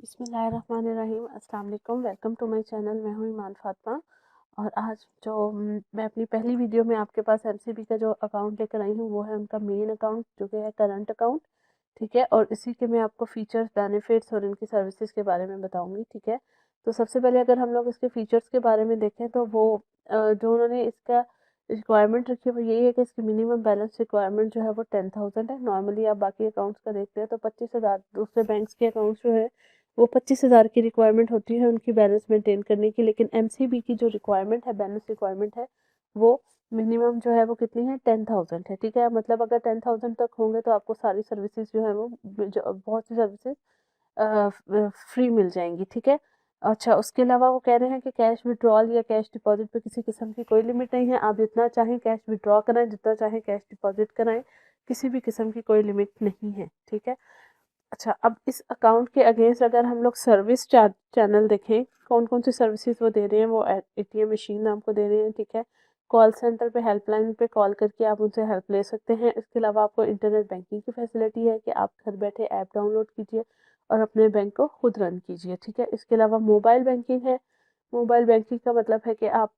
बिस्मिल्लाहिर्रहमानिर्रहीम। अस्सलाम वालेकुम। Welcome to my channel. मैं हूँ ईमान फातिमा और आज जो मैं अपनी पहली वीडियो में आपके पास एमसीबी का जो अकाउंट लेकर आई हूँ वो है उनका मेन अकाउंट जो कि है करंट अकाउंट। ठीक है, और इसी के मैं आपको फ़ीचर्स, बेनिफिट्स और इनकी सर्विसेज के बारे में बताऊँगी। ठीक है, तो सबसे पहले अगर हम लोग इसके फ़ीचर्स के बारे में देखें तो वो जो उन्होंने इसका रिक्वायरमेंट रखी है वो यही है कि इसकी मिनिमम बैलेंस रिक्वायरमेंट जो है वो 10,000 है। नॉर्मली आप बाकी अकाउंट्स का देखते हैं तो 25,000, दूसरे बैंक्स के अकाउंट्स जो है वो 25,000 की रिक्वायरमेंट होती है उनकी बैलेंस मेंटेन करने की, लेकिन एमसीबी की जो रिक्वायरमेंट है, बैलेंस रिक्वायरमेंट है, वो मिनिमम जो है वो कितनी है, 10,000 है। ठीक है, मतलब अगर 10,000 तक होंगे तो आपको सारी सर्विसेज जो है वो बहुत सी सर्विसेज फ्री मिल जाएंगी। ठीक है, अच्छा, उसके अलावा वो कह रहे हैं कि कैश विड्रॉल या कैश डिपॉजिट पे किसी किस्म की कोई लिमिट नहीं है। आप जितना चाहें कैश विड्रॉ कराएं, जितना चाहें कैश डिपॉजिट कराएं, किसी भी किस्म की कोई लिमिट नहीं है। ठीक है, अच्छा, अब इस अकाउंट के अगेंस्ट अगर हम लोग सर्विस चैनल देखें, कौन कौन सी सर्विसेज वो दे रहे हैं, वो एटीएम मशीन आपको दे रहे हैं। ठीक है, कॉल सेंटर पे, हेल्पलाइन पे कॉल करके आप उनसे हेल्प ले सकते हैं। इसके अलावा आपको इंटरनेट बैंकिंग की फैसिलिटी है कि आप घर बैठे ऐप डाउनलोड कीजिए और अपने बैंक को खुद रन कीजिए। ठीक है, इसके अलावा मोबाइल बैंकिंग है। मोबाइल बैंकिंग का मतलब है कि आप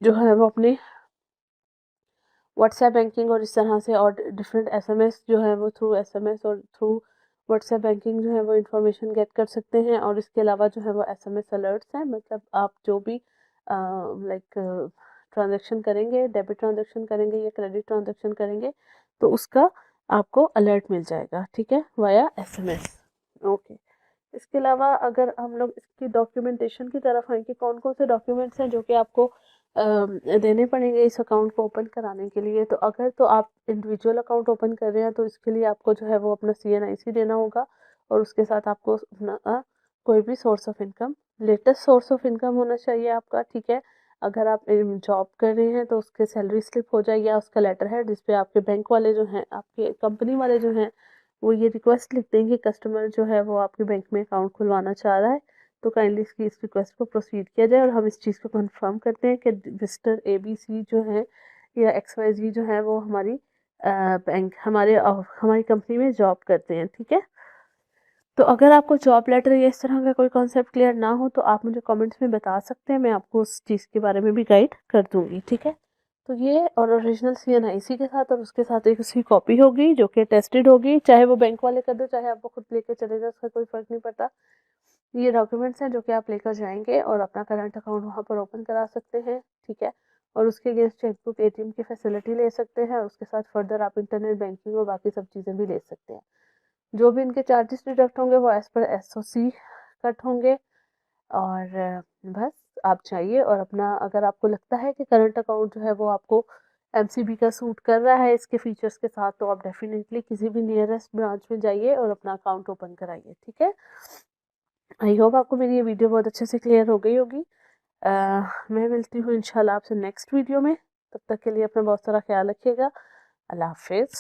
जो है वो अपने व्हाट्सएप बैंकिंग और इस तरह से और डिफरेंट एसएमएस जो है वो थ्रू एसएमएस और थ्रू व्हाट्सएप बैंकिंग जो है वो इन्फॉर्मेशन गेट कर सकते हैं। और इसके अलावा जो है वो एसएमएस अलर्ट्स हैं, मतलब आप जो भी लाइक ट्रांजैक्शन करेंगे, डेबिट ट्रांजैक्शन करेंगे या क्रेडिट ट्रांजैक्शन करेंगे तो उसका आपको अलर्ट मिल जाएगा। ठीक है, वाया एसएमएस। ओके, इसके अलावा अगर हम लोग इसकी डॉक्यूमेंटेशन की तरफ आएँ कि कौन कौन से डॉक्यूमेंट्स हैं जो कि आपको देने पड़ेंगे इस अकाउंट को ओपन कराने के लिए। तो अगर तो आप इंडिविजुअल अकाउंट ओपन कर रहे हैं तो इसके लिए आपको जो है वो अपना CNIC देना होगा और उसके साथ आपको अपना कोई भी source of income, latest source of income होना चाहिए आपका। ठीक है, अगर आप जॉब कर रहे हैं तो उसके सैलरी स्लिप हो जाए या उसका लेटर है जिसपे आपके बैंक वाले जो हैं, आपके कंपनी वाले जो हैं, वो ये रिक्वेस्ट लिख देंगे कस्टमर जो है वो आपके बैंक में अकाउंट खुलवाना चाह रहा है, तो काइंडली इस रिक्वेस्ट को प्रोसीड किया जाए और हम इस चीज़ को कंफर्म करते हैं कि मिस्टर ABC जो है या XYZ जो है वो हमारी बैंक हमारी कंपनी में जॉब करते हैं। ठीक है, तो अगर आपको जॉब लेटर या इस तरह का कोई कॉन्सेप्ट क्लियर ना हो तो आप मुझे कमेंट्स में बता सकते हैं, मैं आपको उस चीज़ के बारे में भी गाइड कर दूंगी। ठीक है, तो ये और ओरिजिनल CNIC के साथ और उसके साथ एक उसकी कॉपी होगी जो कि टेस्टेड होगी, चाहे वो बैंक वाले कर दो चाहे आप वो खुद लेके चले जाओ, उसका कोई फ़र्क नहीं पड़ता। ये डॉक्यूमेंट्स हैं जो कि आप लेकर जाएंगे और अपना करंट अकाउंट वहाँ पर ओपन करा सकते हैं। ठीक है, और उसके अगेंस्ट चेकबुक, ATM की फैसिलिटी ले सकते हैं और उसके साथ फर्दर आप इंटरनेट बैंकिंग और बाकी सब चीज़ें भी ले सकते हैं। जो भी इनके चार्जेस डिडक्ट होंगे वो एज़ पर SOC कट होंगे। और बस आप जाइए और अपना, अगर आपको लगता है कि करंट अकाउंट जो है वो आपको एमसीबी का सूट कर रहा है इसके फीचर्स के साथ, तो आप डेफिनेटली किसी भी नियरेस्ट ब्रांच में जाइए और अपना अकाउंट ओपन कराइए। ठीक है, आई होप आपको मेरी ये वीडियो बहुत अच्छे से क्लियर हो गई होगी। मैं मिलती हूँ इंशाल्लाह आपसे नेक्स्ट वीडियो में। तब तक के लिए अपना बहुत सारा ख्याल रखिएगा। अल्लाह हाफिज़।